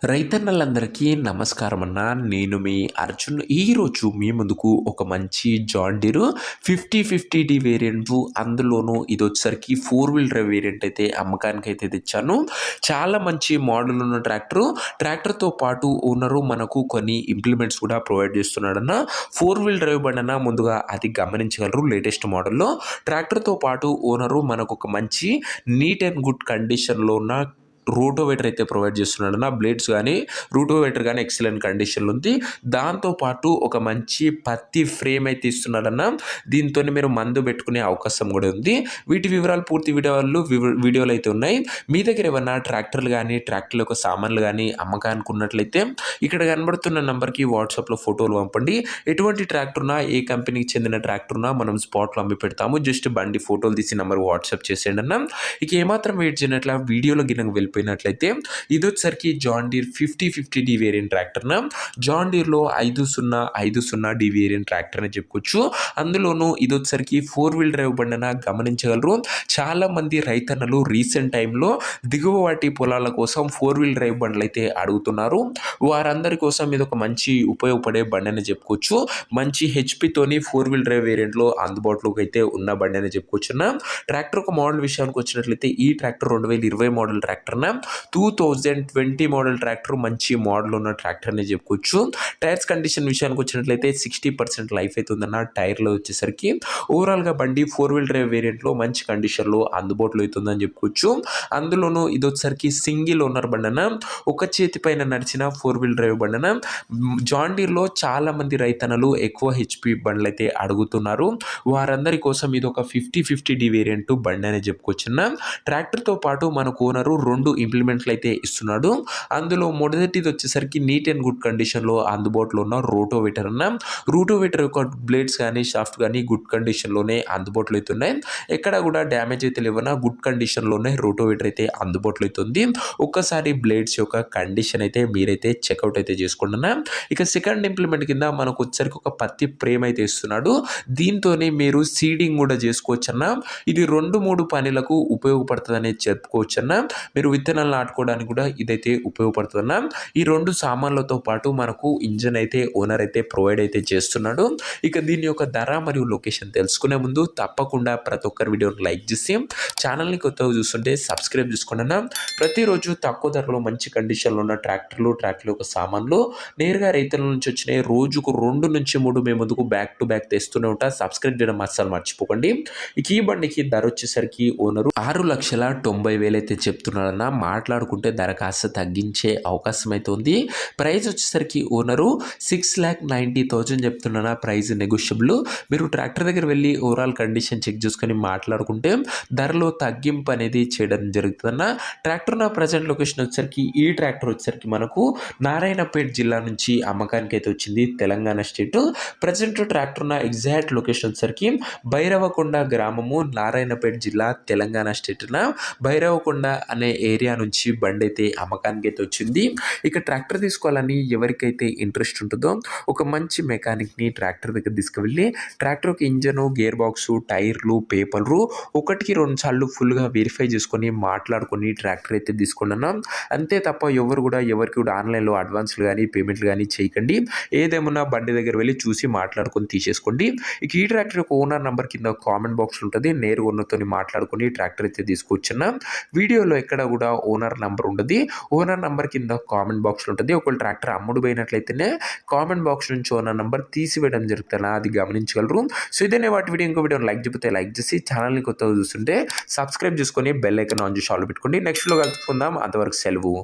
రైతన్నలందరికీ నమస్కారం అన్న. నేను మీ అర్జున్. ఈరోజు మీ ముందుకు ఒక మంచి జాన్ డీర్ 50-50D వేరియంట్, అందులోనూ ఇది వచ్చేసరికి 4 వీల్ డ్రైవ్ వేరియంట్ అయితే అమ్మకానికి అయితే తెచ్చాను. చాలా మంచి మోడల్ ఉన్న ట్రాక్టర్తో పాటు ఓనరు మనకు కొన్ని ఇంప్లిమెంట్స్ కూడా ప్రొవైడ్ చేస్తున్నాడన్న. 4 వీల్ డ్రైవ్ బండి అన్న, ముందుగా అది గమనించగలరు. లేటెస్ట్ మోడల్లో ట్రాక్టర్తో పాటు ఓనరు మనకు ఒక మంచి నీట్ అండ్ గుడ్ కండిషన్లో ఉన్న రోటోవేటర్ అయితే ప్రొవైడ్ చేస్తున్నాడన్న. బ్లేడ్స్ కానీ రోటోవేటర్ కానీ ఎక్సలెంట్ కండిషన్లో ఉంది. దాంతోపాటు ఒక మంచి పత్తి ఫ్రేమ్ అయితే ఇస్తున్నాడన్న. దీంతో మీరు మందు పెట్టుకునే అవకాశం కూడా ఉంది. వీటి వివరాలు పూర్తి వీడియోలు అయితే ఉన్నాయి. మీ దగ్గర ఏమన్నా ట్రాక్టర్లు కానీ ట్రాక్టర్ యొక్క సామాన్లు కానీ అమ్మకానికి ఉన్నట్లయితే ఇక్కడ కనబడుతున్న నెంబర్కి వాట్సాప్లో ఫోటోలు పంపండి. ఎటువంటి ట్రాక్టర్నా, ఏ కంపెనీకి చెందిన ట్రాక్టర్నా మనం స్పాట్లో అమ్మి పెడతాము. జస్ట్ బండి ఫోటోలు తీసి నెంబర్ వాట్సాప్ చేసేయండి అన్న. ఇక ఏమాత్రం వెయిట్ చేయనట్ల వీడియోలో గిన్నెకు వెళ్ళిపోయినట్లయితే ఇది వచ్చేసరికి జాన్ డీర్ 50-50D వేరియంట్ ట్రాక్టర్న. జాన్ డీర్లో 5050D వేరియంట్ ట్రాక్టర్ అని చెప్పుకోవచ్చు. అందులోనూ ఇది వచ్చేసరికి 4 వీల్ డ్రైవ్ బండిన గమనించగలరు. చాలా మంది రైతన్నలు రీసెంట్ టైంలో దిగువవాటి పొలాల కోసం 4 వీల్ డ్రైవ్ బండ్లు అయితే అడుగుతున్నారు. వారందరి కోసం ఇది ఒక మంచి ఉపయోగపడే బండి అని చెప్పుకోవచ్చు. మంచి హెచ్పితోని 4 వీల్ డ్రైవ్ వేరియంట్లో అందుబాటులోకి అయితే ఉన్న బండి అని చెప్పుకోవచ్చు. ట్రాక్టర్ ఒక మోడల్ విషయానికి వచ్చినట్లయితే ఈ ట్రాక్టర్ 2020 మోడల్ ట్రాక్టర్న. 2020 మోడల్ ట్రాక్టర్ మంచి మోడల్ ఉన్న ట్రాక్టర్ అని చెప్పుకోవచ్చు. టైర్స్ కండిషన్ విషయానికి వచ్చినట్లయితే 60% లైఫ్ అయితే ఉందన్న. టైర్లో వచ్చేసరికి ఓవరాల్గా బండి 4 వీల్ డ్రైవ్ వేరియంట్లో మంచి కండిషన్లో అందుబాటులో అవుతుందని చెప్పుకోవచ్చు. అందులోనూ ఇది వచ్చేసరికి సింగిల్ ఓనర్ బండన, ఒక చేతి పైన నడిచిన 4 వీల్ డ్రైవ్ బండన. జాన్ డీర్లో చాలా మంది రైతన్నలు ఎక్కువ హెచ్పి బండ్లు అయితే అడుగుతున్నారు. వారందరి కోసం ఇది ఒక 50-50D వేరియంట్ బండి అని చెప్పుకోవచ్చు. ట్రాక్టర్తో పాటు మనకు ఓనరు 2 ఇంప్లిమెంట్లు అయితే ఇస్తున్నాడు. అందులో మొదటిది వచ్చేసరికి నీట్ అండ్ గుడ్ కండిషన్లో అందుబాటులో ఉన్న రోటోవేటర్ అన్న. రోటోవేటర్ యొక్క బ్లేడ్స్ కానీ షాఫ్ట్ కానీ గుడ్ కండిషన్లోనే అందుబాటులో అవుతున్నాయి. ఎక్కడ కూడా డ్యామేజ్ అయితే లేవన్నా గుడ్ కండిషన్లోనే రోటోవేటర్ అయితే అందుబాటులో అవుతుంది. ఒక్కసారి బ్లేడ్స్ యొక్క కండిషన్ అయితే మీరైతే చెక్అవుట్ అయితే చేసుకుంటున్నా. ఇక సెకండ్ ఇంప్లిమెంట్ కింద మనకు వచ్చేసరికి ఒక పత్తి ఫ్రేమ్ అయితే ఇస్తున్నాడు. దీంతోనే మీరు సీడింగ్ కూడా చేసుకోవచ్చు అన్న. ఇది 2-3 పనులకు ఉపయోగపడుతుందని చెప్పుకోవచ్చు అన్న. మీరు విత్తనాలు నాటుకోవడానికి కూడా ఇదైతే ఉపయోగపడుతుందన్న. ఈ 2 సామాన్లతో పాటు మనకు ఇంజన్ అయితే ఓనర్ అయితే ప్రొవైడ్ అయితే చేస్తున్నాడు. ఇక దీని యొక్క ధర మరియు లొకేషన్ తెలుసుకునే ముందు తప్పకుండా ప్రతి ఒక్కరి వీడియోని లైక్ చేసి ఛానల్ని కొత్తగా చూస్తుంటే సబ్స్క్రైబ్ చేసుకోండి అన్న. ప్రతిరోజు తక్కువ ధరలో మంచి కండిషన్లో ఉన్న ట్రాక్టర్ యొక్క సామాన్లు నేరుగా రైతుల నుంచి వచ్చినాయి. రోజుకు 2-3 మేము ముందుకు బ్యాక్ టు బ్యాక్ తెస్తూనే ఉంటా. సబ్స్క్రైబ్ చేయడం అస్సలు మర్చిపోకండి. ఇక ఈ బండికి ధర వచ్చేసరికి ఓనరు 6,90,000 అయితే చెప్తున్నాడన్న. మాట్లాడుకుంటే ధర కాస్త తగ్గించే అవకాశం అయితే ఉంది. ప్రైస్ వచ్చేసరికి ఓనరు 6,90,000 చెప్తున్నా. Price negotiable. మీరు ట్రాక్టర్ దగ్గర వెళ్ళి ఓవరాల్ కండిషన్ చెక్ చేసుకొని మాట్లాడుకుంటే ధరలో తగ్గింపు అనేది చేయడం జరుగుతుందన్న. ట్రాక్టర్ నా ప్రజెంట్ లొకేషన్ వచ్చేసరికి ఈ ట్రాక్టర్ వచ్చేసరికి మనకు నారాయణపేట జిల్లా నుంచి అమ్మకానికి అయితే వచ్చింది, తెలంగాణ స్టేట్. ప్రజెంట్ ట్రాక్టర్ నా ఎగ్జాక్ట్ లొకేషన్ వచ్చేసరికి భైరవకొండ గ్రామము, నారాయణపేట జిల్లా, తెలంగాణ స్టేట్న భైరవకొండ అనే ఏరియా నుంచి బండి అయితే అమ్మకానికి అయితే వచ్చింది. ఇక ట్రాక్టర్ తీసుకోవాలని ఎవరికైతే ఇంట్రెస్ట్ ఉంటుందో ఒక మంచి మెకానిక్ని ట్రాక్టర్ దగ్గర తీసుకువెళ్ళి ట్రాక్టర్కి ఇంజను, గేర్ బాక్సు, టైర్లు, పేపర్లు 1-2 సార్లు ఫుల్గా వెరిఫై చేసుకొని మాట్లాడుకొని ట్రాక్టర్ అయితే తీసుకున్నాను. అంతే తప్ప ఎవరికి కూడా ఆన్లైన్లో అడ్వాన్స్లు కానీ పేమెంట్లు కానీ చేయకండి. ఏదేమన్నా బండి దగ్గర వెళ్ళి చూసి మాట్లాడుకొని తీసేసుకోండి. ఇక ఈ ట్రాక్టర్ యొక్క ఓనర్ నెంబర్ కింద కామెంట్ బాక్స్ ఉంటుంది. నేరుగా ఓనర్తో మాట్లాడుకొని ట్రాక్టర్ అయితే తీసుకొచ్చిన. వీడియోలో ఎక్కడ కూడా ఓనర్ నెంబర్ ఉండదు. ఓనర్ నెంబర్ కింద కామెంట్ బాక్స్లో ఉంటుంది. ఒకవేళ ట్రాక్టర్ అమ్ముడు పోయినట్లయితేనే కామెంట్ బాక్స్ నుంచి ఓనర్ నెంబర్ తీసివేయడం జరుగుతుందా, అది గమనించగలరు. సో ఇదేనే వాటి వీడియో. ఇంకో వీడియో లైక్ చెప్తే లైక్ చేసి ఛానల్ని కొత్తగా చూస్తుంటే సబ్స్క్రైబ్ చేసుకొని బెల్ ఐకాన్ ఆన్ చేసి ఆల్ పెట్టుకోండి. నెక్స్ట్లో కలుసుకుందాం. అంతవరకు సెలవు.